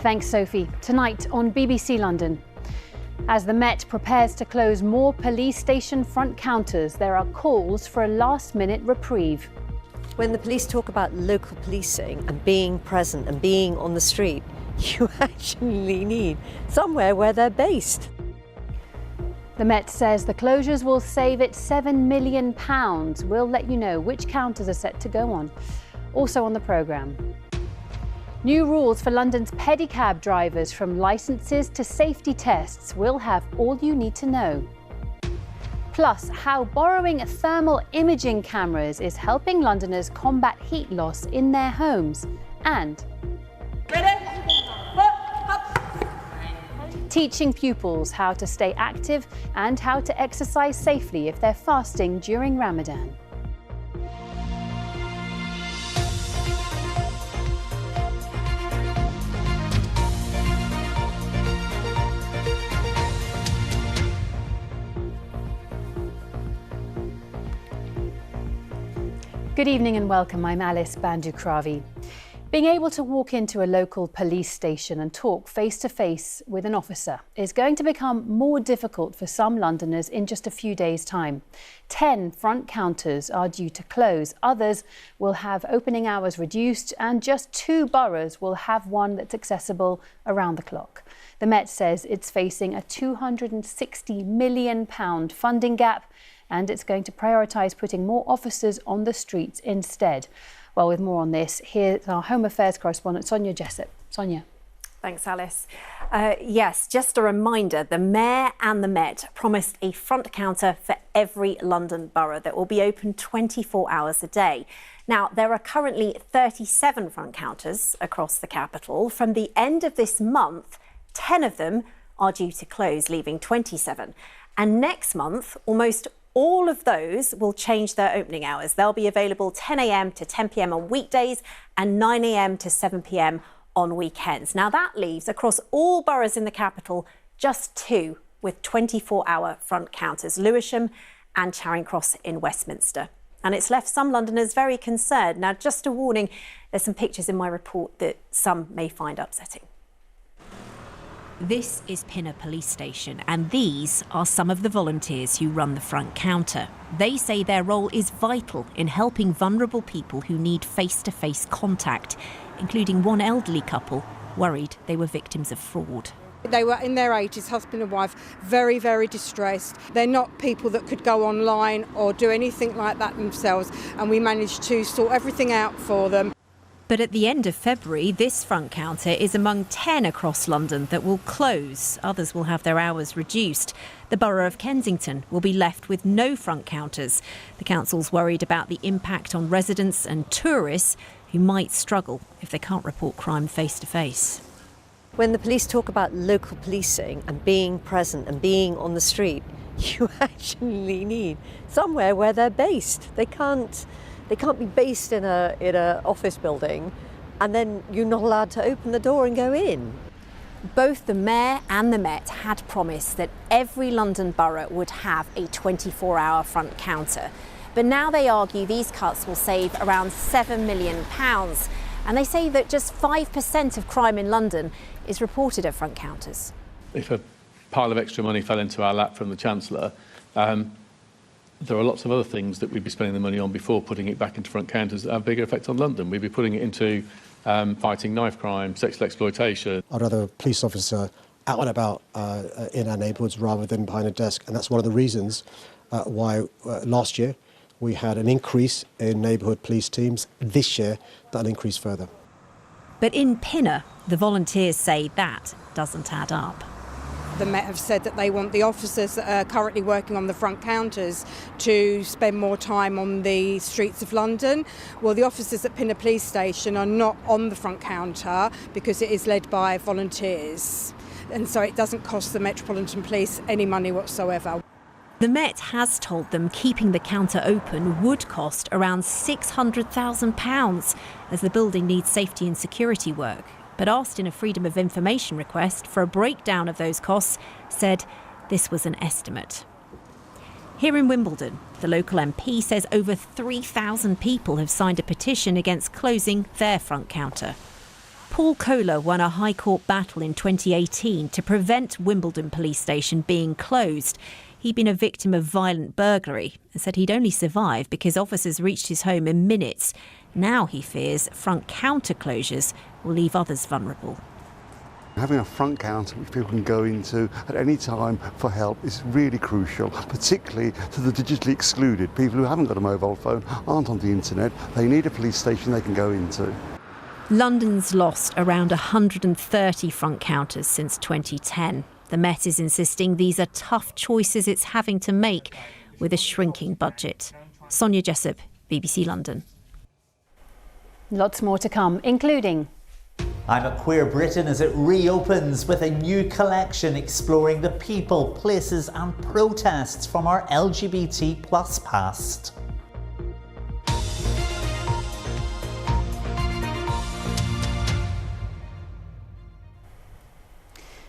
Thanks, Sophie. Tonight on BBC London. As the Met prepares to close more police station front counters, there are calls for a last-minute reprieve. When the police talk about local policing and being present and being on the street, you actually need somewhere where they're based. The Met says the closures will save it £7 million. We'll let you know which counters are set to go on. Also on the programme. New rules for London's pedicab drivers, from licences to safety tests. We'll have all you need to know. Plus, how borrowing thermal imaging cameras is helping Londoners combat heat loss in their homes. And teaching pupils how to stay active and how to exercise safely if they're fasting during Ramadan. Good evening and welcome. I'm Alice Bandukravi. Being able to walk into a local police station and talk face-to-face with an officer is going to become more difficult for some Londoners in just a few days' time. 10 front counters are due to close. Others will have opening hours reduced, and just 2 boroughs will have one that's accessible around the clock. The Met says it's facing a £260 million funding gap, and it's going to prioritise putting more officers on the streets instead. Well, with more on this, here's our Home Affairs correspondent, Sonia Jessup. Sonia. Thanks, Alice. Yes, just a reminder, the Mayor and the Met promised a front counter for every London borough that will be open 24 hours a day. Now, there are currently 37 front counters across the capital. From the end of this month, 10 of them are due to close, leaving 27. And next month, almost all of those will change their opening hours. They'll be available 10 a.m. to 10 p.m. on weekdays and 9 a.m. to 7 p.m. on weekends. Now that leaves, across all boroughs in the capital, just 2 with 24-hour front counters, Lewisham and Charing Cross in Westminster. And it's left some Londoners very concerned. Now, just a warning, there's some pictures in my report that some may find upsetting. This is Pinner Police Station, and these are some of the volunteers who run the front counter. They say their role is vital in helping vulnerable people who need face-to-face contact, including one elderly couple worried they were victims of fraud. They were in their 80s, husband and wife, very, very distressed. They're not people that could go online or do anything like that themselves, and we managed to sort everything out for them. But at the end of February, this front counter is among 10 across London that will close. Others will have their hours reduced. The borough of Kensington will be left with no front counters. The council's worried about the impact on residents and tourists who might struggle if they can't report crime face-to-face. When the police talk about local policing and being present and being on the street, you actually need somewhere where they're based. They can't be based in a office building and then you're not allowed to open the door and go in. Both the Mayor and the Met had promised that every London borough would have a 24-hour front counter. But now they argue these cuts will save around £7 million. And they say that just 5% of crime in London is reported at front counters. If a pile of extra money fell into our lap from the Chancellor, there are lots of other things that we'd be spending the money on before putting it back into front counters that have bigger effect on London. We'd be putting it into fighting knife crime, sexual exploitation. I'd rather a police officer out and about in our neighbourhoods rather than behind a desk. And that's one of the reasons why last year we had an increase in neighbourhood police teams. This year, that'll increase further. But in Pinner, the volunteers say that doesn't add up. The Met have said that they want the officers that are currently working on the front counters to spend more time on the streets of London. Well, the officers at Pinner Police Station are not on the front counter because it is led by volunteers. And so it doesn't cost the Metropolitan Police any money whatsoever. The Met has told them keeping the counter open would cost around £600,000 as the building needs safety and security work. But asked in a Freedom of Information request for a breakdown of those costs, said this was an estimate. Here in Wimbledon, the local MP says over 3,000 people have signed a petition against closing their front counter. Paul Kohler won a High Court battle in 2018 to prevent Wimbledon Police Station being closed. He'd been a victim of violent burglary and said he'd only survived because officers reached his home in minutes. Now he fears front counter closures will leave others vulnerable. Having a front counter which people can go into at any time for help is really crucial, particularly to the digitally excluded, people who haven't got a mobile phone, aren't on the internet. They need a police station they can go into. London's lost around 130 front counters since 2010. The Met is insisting these are tough choices it's having to make with a shrinking budget. Sonia Jessup, BBC London. Lots more to come, including... I'm a Queer Britain as it reopens with a new collection exploring the people, places and protests from our LGBT+ past.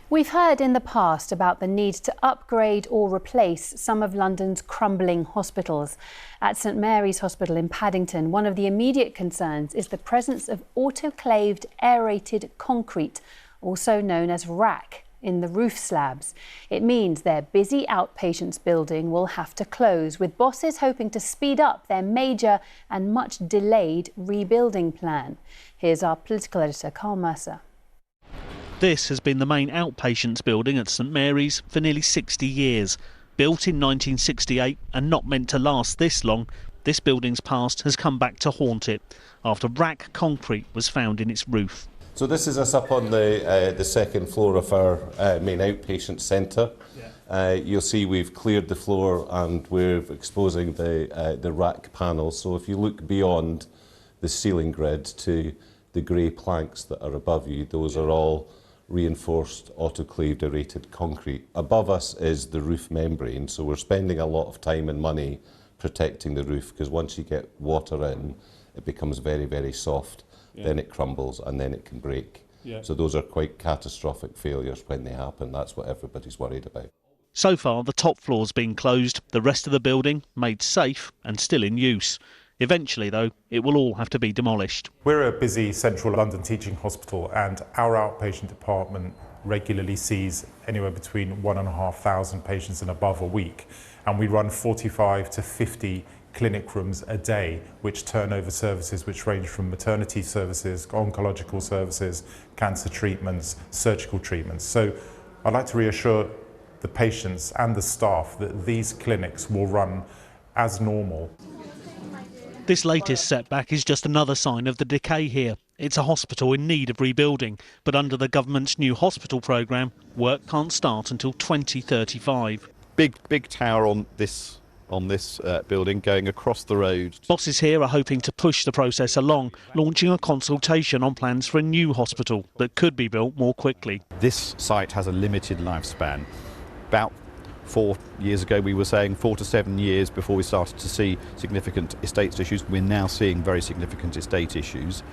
We've heard in the past about the need to upgrade or replace some of London's crumbling hospitals. At St Mary's Hospital in Paddington, one of the immediate concerns is the presence of autoclaved aerated concrete, also known as RAC, in the roof slabs. It means their busy outpatients building will have to close, with bosses hoping to speed up their major and much delayed rebuilding plan. Here's our political editor, Carl Mercer. This has been the main outpatients building at St Mary's for nearly 60 years. Built in 1968 and not meant to last this long, this building's past has come back to haunt it after RAC concrete was found in its roof. So this is us up on the second floor of our main outpatient centre. You'll see we've cleared the floor and we're exposing the RAC panels. So if you look beyond the ceiling grid to the grey planks that are above you, those are all reinforced autoclaved aerated concrete. Above us is the roof membrane, so we're spending a lot of time and money protecting the roof, because once you get water in, it becomes very, very soft. Then it crumbles and then it can break. So those are quite catastrophic failures when they happen. That's what everybody's worried about. So far, the top floor's been closed, the rest of the building made safe and still in use. Eventually, though, it will all have to be demolished. We're a busy central London teaching hospital, and our outpatient department regularly sees anywhere between 1,500 patients and above a week. And we run 45 to 50 clinic rooms a day, which turn over services which range from maternity services, oncological services, cancer treatments, surgical treatments. So I'd like to reassure the patients and the staff that these clinics will run as normal. This latest setback is just another sign of the decay here. It's a hospital in need of rebuilding, but under the government's new hospital programme, work can't start until 2035. Big tower on this building going across the road. Bosses here are hoping to push the process along, launching a consultation on plans for a new hospital that could be built more quickly. This site has a limited lifespan. About 4 years ago we were saying 4 to 7 years before we started to see significant estates issues. We're now seeing very significant estate issues.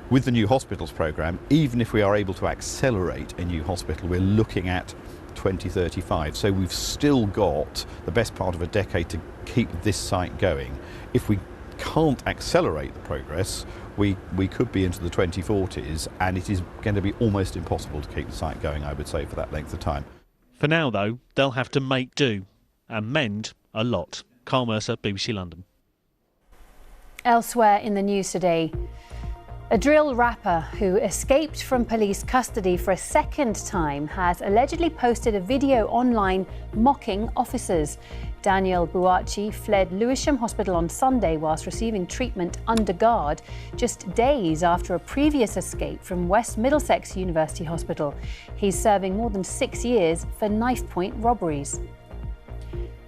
With the new hospitals programme, even if we are able to accelerate a new hospital, we're looking at 2035. So we've still got the best part of a decade to keep this site going. If we can't accelerate the progress, we could be into the 2040s, and it is going to be almost impossible to keep the site going, I would say, for that length of time. For now, though, they'll have to make do and mend a lot. Carl Mercer, BBC London. Elsewhere in the news today, a drill rapper who escaped from police custody for a second time has allegedly posted a video online mocking officers. Daniel Buachi fled Lewisham Hospital on Sunday whilst receiving treatment under guard, just days after a previous escape from West Middlesex University Hospital. He's serving more than 6 years for knife-point robberies.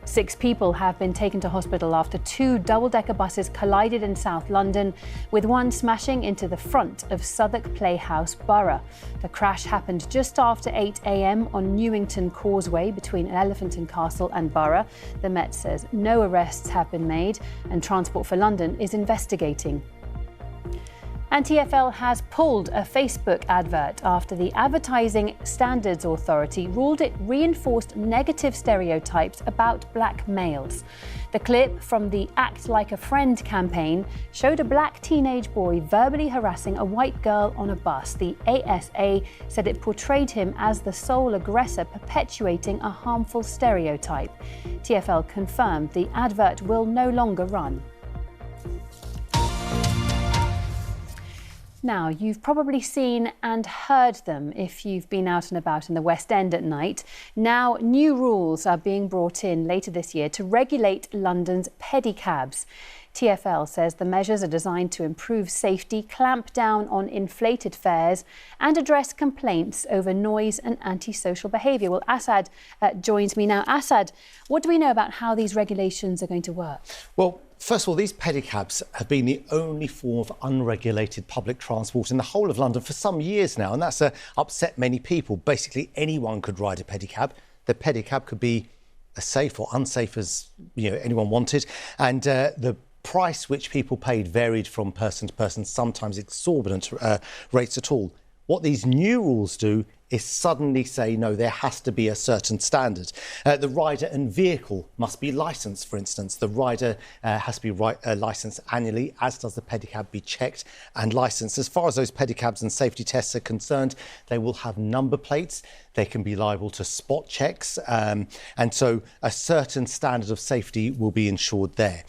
6 people have been taken to hospital after 2 double-decker buses collided in South London, with one smashing into the front of Southwark Playhouse Borough. The crash happened just after 8 a.m. on Newington Causeway between Elephant and Castle and Borough. The Met says no arrests have been made and Transport for London is investigating. And TfL has pulled a Facebook advert after the Advertising Standards Authority ruled it reinforced negative stereotypes about black males. The clip from the Act Like a Friend campaign showed a black teenage boy verbally harassing a white girl on a bus. The ASA said it portrayed him as the sole aggressor, perpetuating a harmful stereotype. TfL confirmed the advert will no longer run. Now, you've probably seen and heard them if you've been out and about in the West End at night. Now, new rules are being brought in later this year to regulate London's pedicabs. TfL says the measures are designed to improve safety, clamp down on inflated fares and address complaints over noise and antisocial behaviour. Well, Asad joins me now. Asad, what do we know about how these regulations are going to work? Well, first of all, these pedicabs have been the only form of unregulated public transport in the whole of London for some years now, and that's upset many people. Basically, anyone could ride a pedicab. The pedicab could be as safe or unsafe as anyone wanted, and the price which people paid varied from person to person, sometimes exorbitant rates at all. What these new rules do is suddenly say, no, there has to be a certain standard. The rider and vehicle must be licensed, for instance. The rider has to be licensed annually, as does the pedicab be checked and licensed. As far as those pedicabs and safety tests are concerned, they will have number plates. They can be liable to spot checks. And so a certain standard of safety will be ensured there.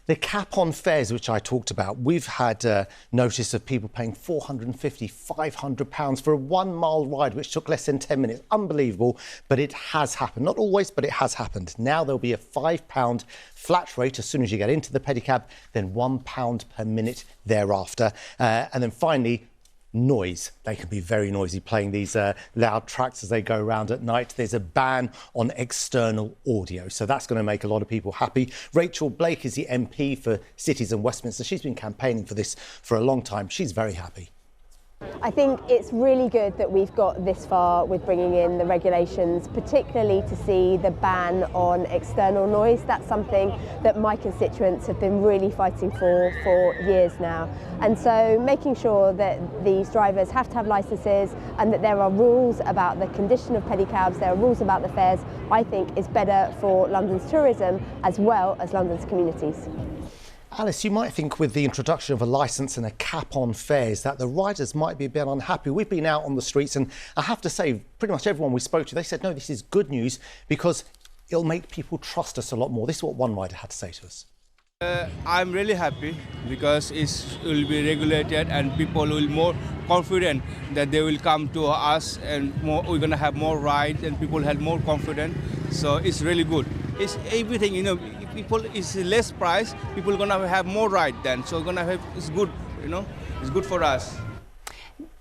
The cap on fares, which I talked about, we've had notice of people paying £450, £500 for a 1 mile ride, which took less than 10 minutes. Unbelievable, but it has happened. Not always, but it has happened. Now there'll be a £5 flat rate as soon as you get into the pedicab, then £1 per minute thereafter. And then finally, noise. They can be very noisy, playing these loud tracks as they go around at night. There's a ban on external audio, so that's going to make a lot of people happy. Rachel Blake is the MP for Cities and Westminster. She's been campaigning for this for a long time. She's very happy. I think it's really good that we've got this far with bringing in the regulations, particularly to see the ban on external noise. That's something that my constituents have been really fighting for years now. And so making sure that these drivers have to have licences and that there are rules about the condition of pedicabs, there are rules about the fares, I think is better for London's tourism as well as London's communities. Alice, you might think with the introduction of a licence and a cap on fares that the riders might be a bit unhappy. We've been out on the streets and I have to say pretty much everyone we spoke to, they said, no, this is good news because it'll make people trust us a lot more. This is what one rider had to say to us. I'm really happy because it will be regulated and people will be more confident that they will come to us and we're going to have more rides and people have more confidence. So it's really good. It's everything, people is less price, people are going to have more ride then. So it's good, it's good for us.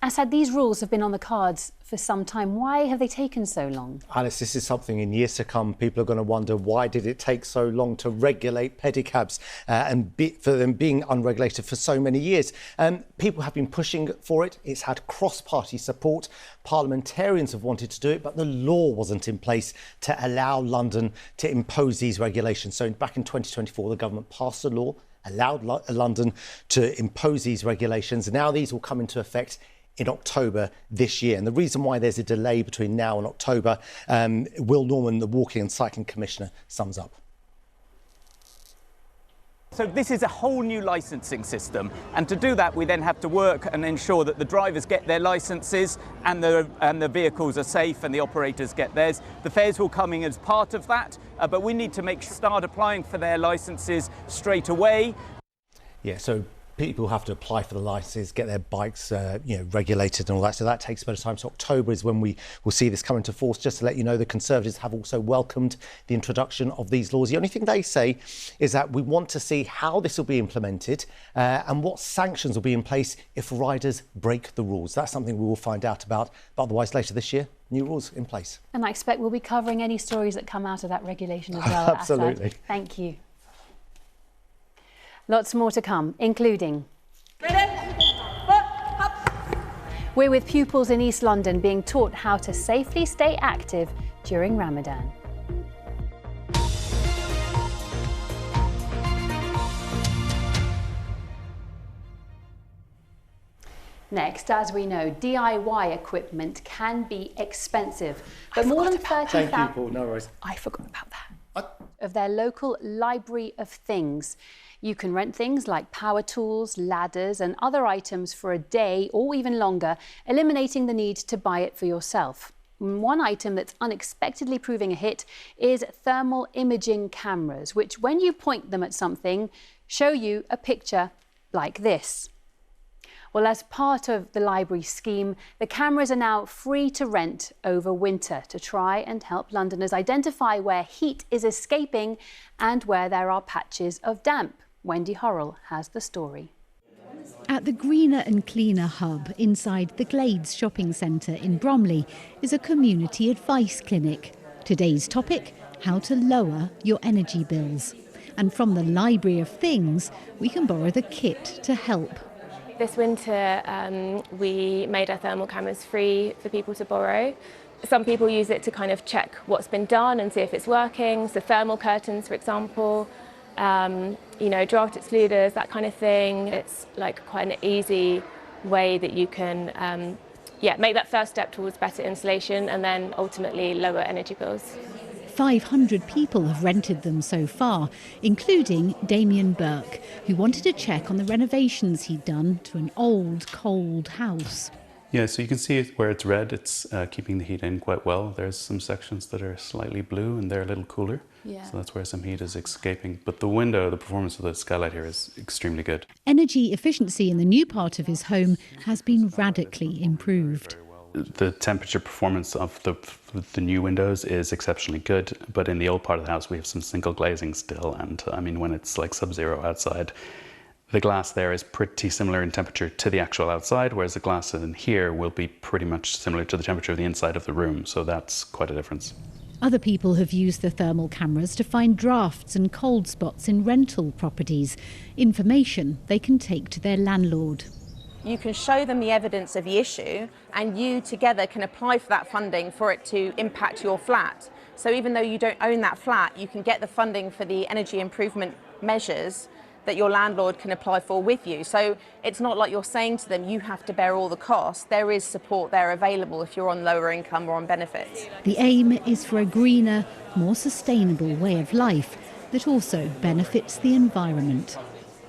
Asad, these rules have been on the cards for some time. Why have they taken so long? Alice, this is something in years to come. People are going to wonder, why did it take so long to regulate pedicabs for them being unregulated for so many years? People have been pushing for it. It's had cross-party support. Parliamentarians have wanted to do it, but the law wasn't in place to allow London to impose these regulations. So back in 2024, the government passed a law, allowed London to impose these regulations. And now these will come into effect in October this year. And the reason why there's a delay between now and October, Will Norman, the Walking and Cycling Commissioner, sums up. So this is a whole new licensing system, and to do that we then have to work and ensure that the drivers get their licenses and the vehicles are safe and the operators get theirs. The fares will come in as part of that, but we need to start applying for their licenses straight away. Yeah, so people have to apply for the licences, get their bikes regulated and all that. So that takes a bit of time. So October is when we will see this come into force. Just to let you know, the Conservatives have also welcomed the introduction of these laws. The only thing they say is that we want to see how this will be implemented and what sanctions will be in place if riders break the rules. That's something we will find out about. But otherwise, later this year, new rules in place. And I expect we'll be covering any stories that come out of that regulation as well. Absolutely. Asad. Thank you. Lots more to come, including... We're with pupils in East London being taught how to safely stay active during Ramadan. Next, as we know, DIY equipment can be expensive, but more than 30,000... Thank you, Paul. No worries. I forgot about that. Of their local library of things. You can rent things like power tools, ladders and other items for a day or even longer, eliminating the need to buy it for yourself. One item that's unexpectedly proving a hit is thermal imaging cameras, which when you point them at something, show you a picture like this. Well, as part of the library scheme, the cameras are now free to rent over winter to try and help Londoners identify where heat is escaping and where there are patches of damp. Wendy Horrell has the story. At the Greener and Cleaner hub inside the Glades shopping centre in Bromley is a community advice clinic. Today's topic, how to lower your energy bills. And from the library of things, we can borrow the kit to help. This winter we made our thermal cameras free for people to borrow. Some people use it to kind of check what's been done and see if it's working. So thermal curtains, for example, draft excluders, that kind of thing. It's like quite an easy way that you can make that first step towards better insulation and then ultimately lower energy bills. 500 people have rented them so far, including Damien Burke, who wanted to check on the renovations he'd done to an old, cold house. Yeah, so you can see where it's red, it's keeping the heat in quite well. There's some sections that are slightly blue and they're a little cooler. Yeah. So that's where some heat is escaping. But the window, the performance of the skylight here is extremely good. Energy efficiency in the new part of his home has been radically improved. The temperature performance of the new windows is exceptionally good, but in the old part of the house we have some single glazing still, and I mean when it's like sub-zero outside, the glass there is pretty similar in temperature to the actual outside, whereas the glass in here will be pretty much similar to the temperature of the inside of the room, so that's quite a difference. Other people have used the thermal cameras to find drafts and cold spots in rental properties, information they can take to their landlord. You can show them the evidence of the issue and you together can apply for that funding for it to impact your flat. So even though you don't own that flat, you can get the funding for the energy improvement measures that your landlord can apply for with you. So it's not like you're saying to them, you have to bear all the costs. There is support there available if you're on lower income or on benefits. The aim is for a greener, more sustainable way of life that also benefits the environment.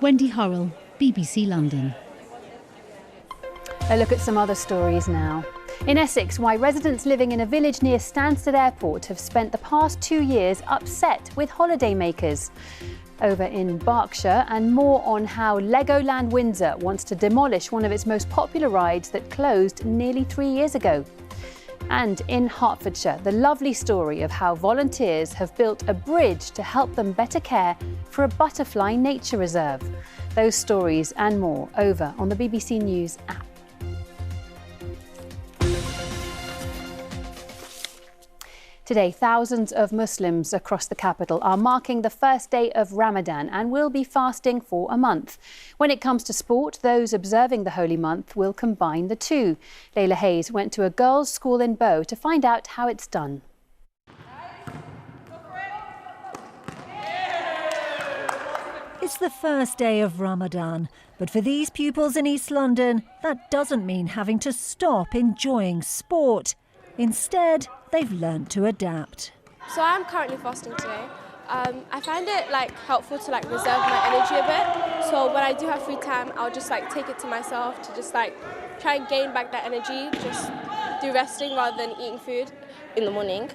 Wendy Horrell, BBC London. A look at some other stories now. In Essex, why residents living in a village near Stansted Airport have spent the past 2 years upset with holidaymakers. Over in Berkshire, and more on how Legoland Windsor wants to demolish one of its most popular rides that closed nearly 3 years ago. And in Hertfordshire, the lovely story of how volunteers have built a bridge to help them better care for a butterfly nature reserve. Those stories and more over on the BBC News app. Today, thousands of Muslims across the capital are marking the first day of Ramadan and will be fasting for a month. When it comes to sport, those observing the holy month will combine the two. Layla Hayes went to a girls' school in Bow to find out how it's done. It's the first day of Ramadan, but for these pupils in East London, that doesn't mean having to stop enjoying sport. Instead, they've learnt to adapt. So I'm currently fasting today. I find it helpful to reserve my energy a bit. So when I do have free time, I'll just take it to myself to just try and gain back that energy, just do resting rather than eating food. In the morning,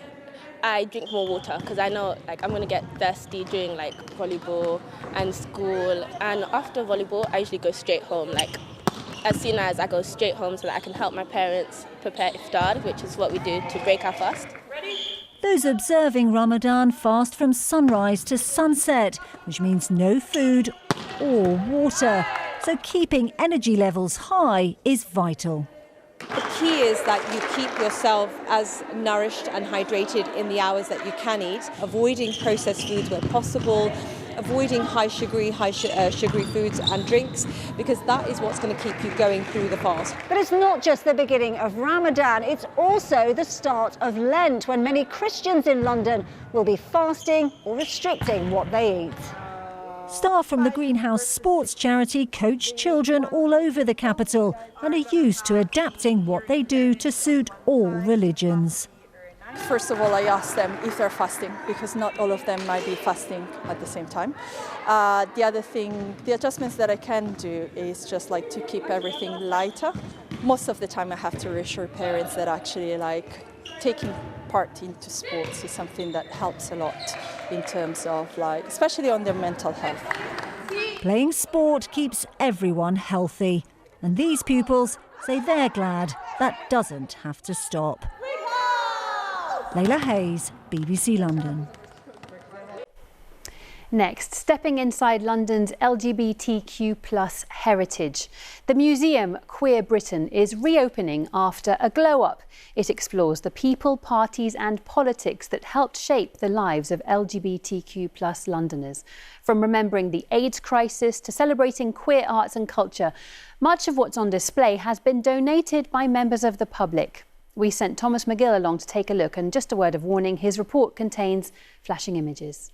I drink more water because I know I'm going to get thirsty during volleyball and school. And after volleyball, I usually go straight home. As soon as I go straight home so that I can help my parents prepare iftar, which is what we do to break our fast. Those observing Ramadan fast from sunrise to sunset, which means no food or water. So keeping energy levels high is vital. The key is that you keep yourself as nourished and hydrated in the hours that you can eat, avoiding processed foods where possible, avoiding high sugary foods and drinks, because that is what's going to keep you going through the fast. But it's not just the beginning of Ramadan, it's also the start of Lent, when many Christians in London will be fasting or restricting what they eat. Staff from the Greenhouse Sports charity coach children all over the capital and are used to adapting what they do to suit all religions. First of all, I ask them if they're fasting, because not all of them might be fasting at the same time. The other thing, the adjustments that I can do is just like to keep everything lighter. Most of the time I have to reassure parents that actually like taking part into sports is something that helps a lot in terms of like, especially on their mental health. Playing sport keeps everyone healthy, and these pupils say they're glad that doesn't have to stop. Layla Hayes, BBC London. Next, stepping inside London's LGBTQ+ heritage. The museum Queer Britain is reopening after a glow-up. It explores the people, parties and politics that helped shape the lives of LGBTQ+ Londoners. From remembering the AIDS crisis to celebrating queer arts and culture, much of what's on display has been donated by members of the public. We sent Thomas McGill along to take a look, and just a word of warning, his report contains flashing images.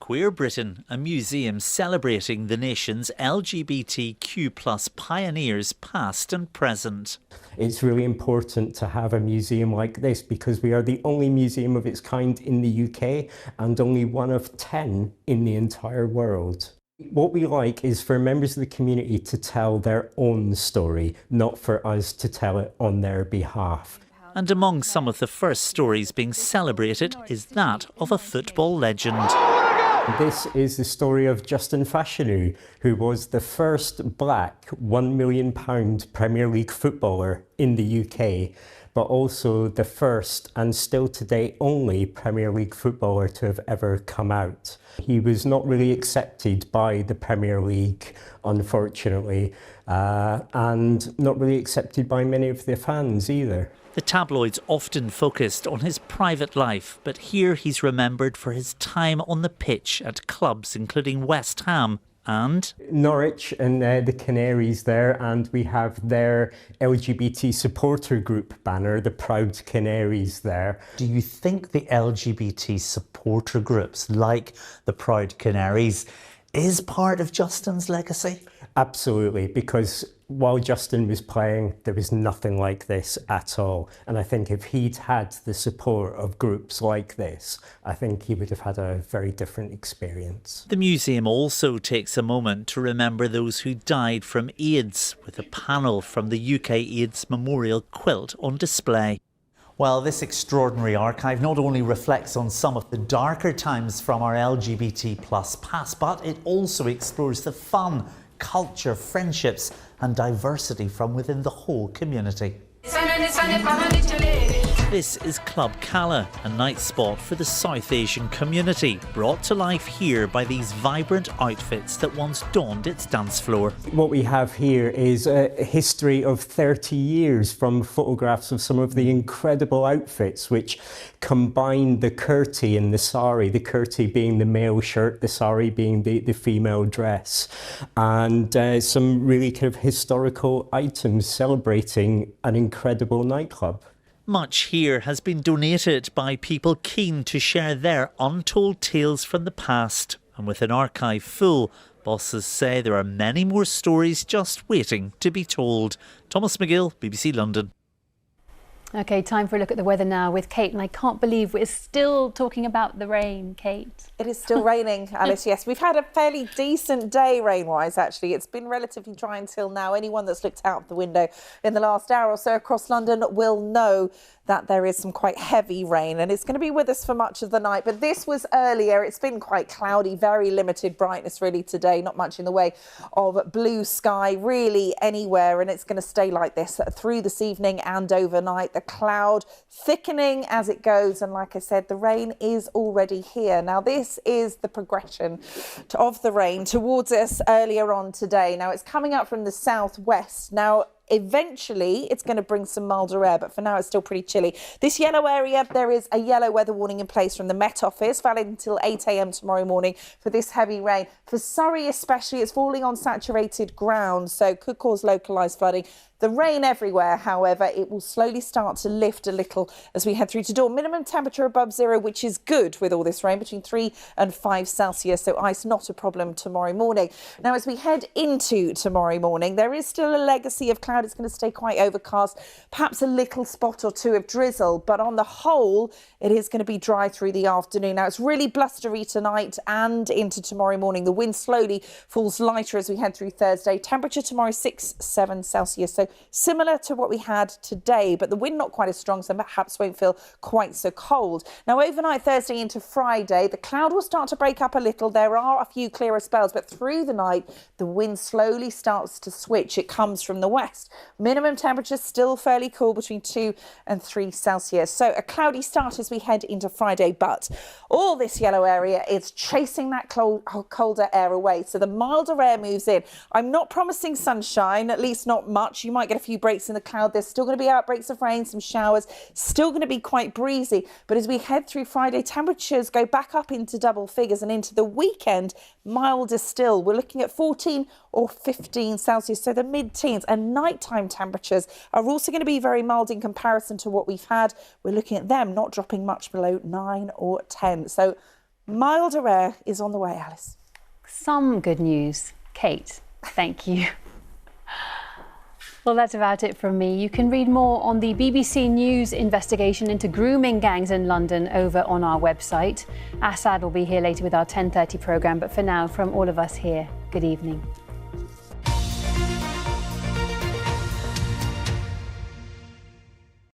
Queer Britain, a museum celebrating the nation's LGBTQ+ pioneers past and present. It's really important to have a museum like this because we are the only museum of its kind in the UK and only one of 10 in the entire world. What we like is for members of the community to tell their own story, not for us to tell it on their behalf. And among some of the first stories being celebrated is that of a football legend. This is the story of Justin Fashanu, who was the first black £1 million Premier League footballer in the UK, but also the first and still today only Premier League footballer to have ever come out. He was not really accepted by the Premier League, unfortunately, and not really accepted by many of the fans either. The tabloids often focused on his private life, but here he's remembered for his time on the pitch at clubs including West Ham and Norwich and the Canaries there, and we have their LGBT supporter group banner, the Proud Canaries there. Do you think the LGBT supporter groups like the Proud Canaries is part of Justin's legacy? Absolutely, because while Justin was playing, there was nothing like this at all. And I think if he'd had the support of groups like this, I think he would have had a very different experience. The museum also takes a moment to remember those who died from AIDS, with a panel from the UK AIDS Memorial quilt on display. Well, this extraordinary archive not only reflects on some of the darker times from our LGBT+ past, but it also explores the fun, culture, friendships and diversity from within the whole community. This is Club Cala, a night spot for the South Asian community, brought to life here by these vibrant outfits that once donned its dance floor. What we have here is a history of 30 years from photographs of some of the incredible outfits which combine the kurti and the sari, the kurti being the male shirt, the sari being the female dress, and some really kind of historical items celebrating an incredible nightclub. Much here has been donated by people keen to share their untold tales from the past. And with an archive full, bosses say there are many more stories just waiting to be told. Thomas McGill, BBC London. OK, time for a look at the weather now with Kate. And I can't believe we're still talking about the rain, Kate. It is still raining, Alice, yes. We've had a fairly decent day rain-wise, actually. It's been relatively dry until now. Anyone that's looked out the window in the last hour or so across London will know that there is some quite heavy rain, and it's going to be with us for much of the night. But this was earlier. It's been quite cloudy, very limited brightness really today, not much in the way of blue sky really anywhere, and it's going to stay like this through this evening and overnight. The cloud thickening as it goes, and like I said, the rain is already here. Now this is the progression of the rain towards us earlier on today. Now it's coming up from the southwest. Now eventually it's going to bring some milder air, but for now it's still pretty chilly. This yellow area, there is a yellow weather warning in place from the Met Office, valid until 8 a.m. tomorrow morning for this heavy rain. For Surrey especially, it's falling on saturated ground, so could cause localised flooding. The rain everywhere, however, it will slowly start to lift a little as we head through to dawn. Minimum temperature above zero, which is good with all this rain, between 3 and 5 Celsius. So ice not a problem tomorrow morning. Now, as we head into tomorrow morning, there is still a legacy of cloud. It's going to stay quite overcast, perhaps a little spot or two of drizzle. But on the whole, it is going to be dry through the afternoon. Now, it's really blustery tonight and into tomorrow morning. The wind slowly falls lighter as we head through Thursday. Temperature tomorrow 6-7 Celsius. So similar to what we had today, but the wind not quite as strong, so perhaps won't feel quite so cold. Now, overnight Thursday into Friday, the cloud will start to break up a little. There are a few clearer spells, but through the night, the wind slowly starts to switch. It comes from the west. Minimum temperature still fairly cool, between 2 and 3 Celsius. So a cloudy start as we head into Friday, but all this yellow area is chasing that colder air away. So the milder air moves in. I'm not promising sunshine, at least not much. You might get a few breaks in the cloud. There's still going to be outbreaks of rain, some showers, still going to be quite breezy. But as we head through Friday, temperatures go back up into double figures, and into the weekend, milder still. We're looking at 14 or 15 Celsius, so the mid-teens. And nighttime temperatures are also going to be very mild in comparison to what we've had. We're looking at them not dropping much below 9 or 10. So milder air is on the way, Alice. Some good news. Kate, thank you. Well, that's about it from me. You can read more on the BBC News investigation into grooming gangs in London over on our website. Assad will be here later with our 10:30 programme, but for now, from all of us here, good evening.